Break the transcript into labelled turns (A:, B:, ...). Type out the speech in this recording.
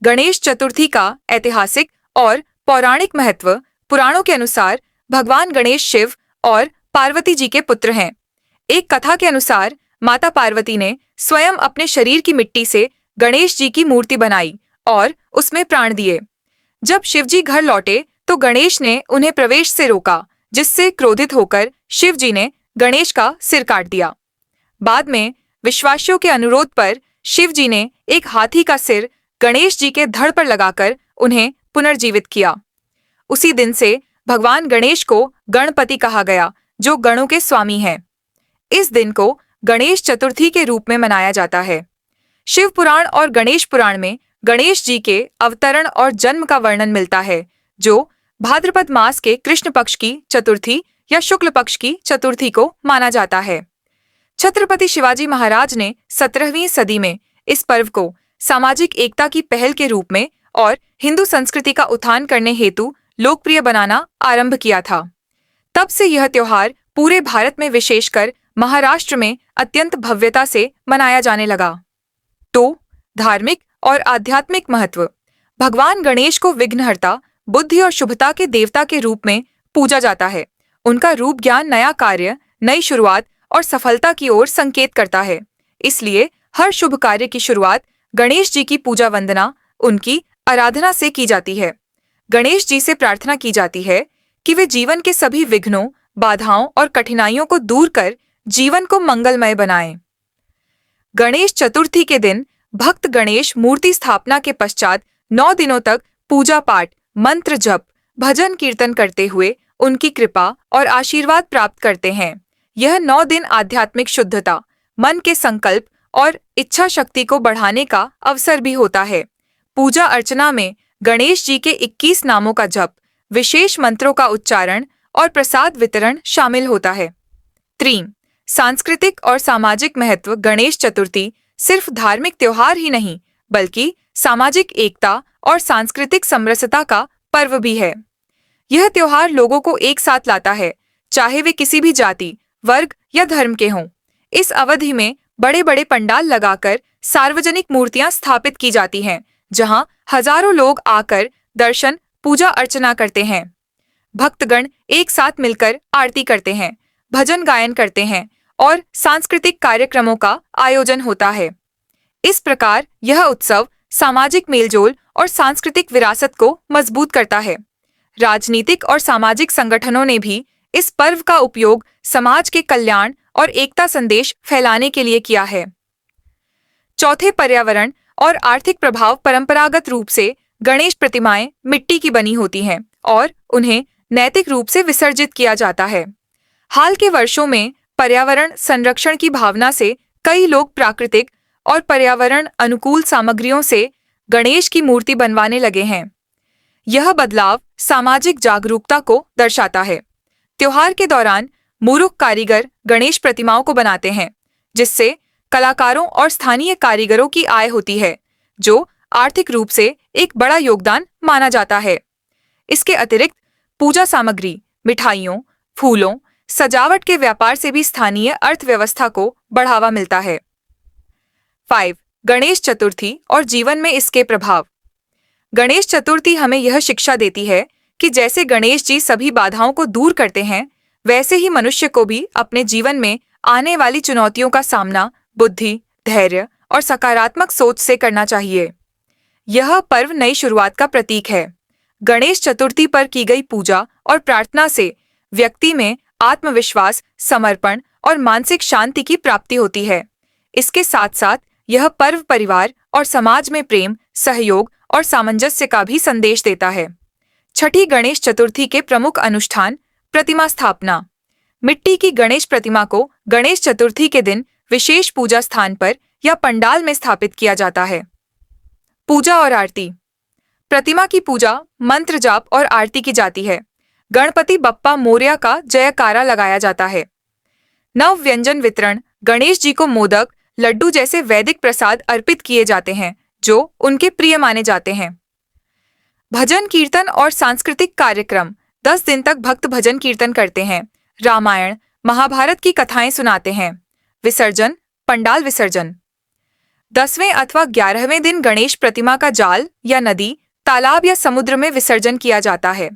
A: गणेश चतुर्थी का ऐतिहासिक और पौराणिक महत्व। पुराणों के अनुसार भगवान गणेश शिव और पार्वती जी के पुत्र हैं। एक कथा के अनुसार माता पार्वती ने स्वयं अपने शरीर की मिट्टी से गणेश जी की मूर्ति बनाई और उसमें प्राण दिए। जब शिव जी घर लौटे तो गणेश ने उन्हें प्रवेश से रोका, जिससे क्रोधित होकर शिव जी ने गणेश का सिर काट दिया। बाद में विश्वासियों के अनुरोध पर शिव जी ने एक हाथी का सिर गणेश जी के धड़ पर लगाकर उन्हें पुनर्जीवित किया। उसी दिन से भगवान गणेश को गणपति कहा गया, जो गणों के स्वामी हैं। इस दिन को गणेश चतुर्थी के रूप में मनाया जाता है। शिव पुराण और गणेश पुराण में गणेश जी के अवतरण और जन्म का वर्णन मिलता है, जो भाद्रपद मास के कृष्ण पक्ष की चतुर्थी या शुक्ल पक्ष की चतुर्थी को माना जाता है। छत्रपति शिवाजी महाराज ने 17वीं सदी में इस पर्व को सामाजिक एकता की पहल के रूप में और हिंदू संस्कृति का उत्थान करने हेतु लोकप्रिय बनाना आरंभ किया था। तब से यह त्योहार पूरे भारत में, विशेषकर महाराष्ट्र में अत्यंत भव्यता से मनाया जाने लगा। तो धार्मिक और आध्यात्मिक महत्व। भगवान गणेश को विघ्नहर्ता, बुद्धि और शुभता के देवता के रूप में पूजा जाता है। उनका रूप ज्ञान, नया कार्य, नई शुरुआत और सफलता की ओर संकेत करता है। इसलिए हर शुभ कार्य की शुरुआत गणेश जी की पूजा वंदना, उनकी आराधना से की जाती है। गणेश जी से प्रार्थना की जाती है कि वे जीवन के सभी विघ्नों, बाधाओं और कठिनाइयों को दूर कर जीवन को मंगलमय बनाएं। गणेश चतुर्थी के दिन भक्त गणेश मूर्ति स्थापना के पश्चात 9 दिनों तक पूजा पाठ, मंत्र जप, भजन कीर्तन करते हुए उनकी कृपा और आशीर्वाद प्राप्त करते हैं। यह 9 दिन आध्यात्मिक शुद्धता, मन के संकल्प और इच्छा शक्ति को बढ़ाने का अवसर भी होता है। पूजा अर्चना में गणेश जी के 21 नामों का जप, विशेष मंत्रों का उच्चारण और प्रसाद वितरण शामिल होता है। 3. सांस्कृतिक और सामाजिक महत्व। गणेश चतुर्थी सिर्फ धार्मिक त्योहार ही नहीं, बल्कि सामाजिक एकता और सांस्कृतिक समरसता का पर्व भी है। यह त्योहार लोगों को एक साथ लाता है, चाहे वे किसी भी जाति, वर्ग या धर्म के हों। इस अवधि में बड़े बड़े पंडाल लगाकर सार्वजनिक मूर्तियां स्थापित की जाती हैं, जहां हजारों लोग आकर दर्शन, पूजा अर्चना करते हैं। भक्तगण एक साथ मिलकर आरती करते हैं, भजन गायन करते हैं और सांस्कृतिक कार्यक्रमों का आयोजन होता है। इस प्रकार यह उत्सव सामाजिक मेलजोल और सांस्कृतिक विरासत को मजबूत करता है। राजनीतिक और सामाजिक संगठनों ने भी इस पर्व का उपयोग समाज के कल्याण और एकता संदेश फैलाने के लिए किया है। चौथे, पर्यावरण और आर्थिक प्रभाव। परंपरागत रूप से गणेश प्रतिमाएं मिट्टी की बनी होती हैं और उन्हें नैतिक रूप से विसर्जित किया जाता है। हाल के वर्षों में पर्यावरण संरक्षण की भावना से कई लोग प्राकृतिक और पर्यावरण अनुकूल सामग्रियों से गणेश की मूर्ति बनवाने लगे हैं। यह बदलाव सामाजिक जागरूकता को दर्शाता है। त्योहार के दौरान मूर्ख कारीगर गणेश प्रतिमाओं को बनाते हैं, जिससे कलाकारों और स्थानीय कारीगरों की आय होती है, जो आर्थिक रूप से एक बड़ा योगदान माना जाता है। इसके अतिरिक्त पूजा सामग्री, मिठाइयों, फूलों, सजावट के व्यापार से भी स्थानीय अर्थव्यवस्था को बढ़ावा मिलता है। 5. गणेश चतुर्थी और जीवन में इसके प्रभाव। गणेश चतुर्थी हमें यह शिक्षा देती है कि जैसे गणेश जी सभी बाधाओं को दूर करते हैं, वैसे ही मनुष्य को भी अपने जीवन में आने वाली चुनौतियों का सामना बुद्धि, धैर्य और सकारात्मक सोच से करना चाहिए। यह पर्व नई शुरुआत का प्रतीक है। गणेश चतुर्थी पर की गई पूजा और प्रार्थना से व्यक्ति में आत्मविश्वास, समर्पण और मानसिक शांति की प्राप्ति होती है। इसके साथ साथ यह पर्व परिवार और समाज में प्रेम, सहयोग और सामंजस्य का भी संदेश देता है। छठी, गणेश चतुर्थी के प्रमुख अनुष्ठान। प्रतिमा स्थापना। मिट्टी की गणेश प्रतिमा को गणेश चतुर्थी के दिन विशेष पूजा स्थान पर या पंडाल में स्थापित किया जाता है। पूजा और आरती। प्रतिमा की पूजा, मंत्र जाप और आरती की जाती है। गणपति बप्पा मोरया का जयकारा लगाया जाता है। नव व्यंजन वितरण। गणेश जी को मोदक, लड्डू जैसे वैदिक प्रसाद अर्पित किए जाते हैं, जो उनके प्रिय माने जाते हैं। भजन कीर्तन और सांस्कृतिक कार्यक्रम। 10 दिन तक भक्त भजन कीर्तन करते हैं, रामायण, महाभारत की कथाएं सुनाते हैं। विसर्जन, पंडाल विसर्जन। 10वें अथवा 11वें दिन गणेश प्रतिमा का जाल या नदी, तालाब या समुद्र में विसर्जन किया जाता है।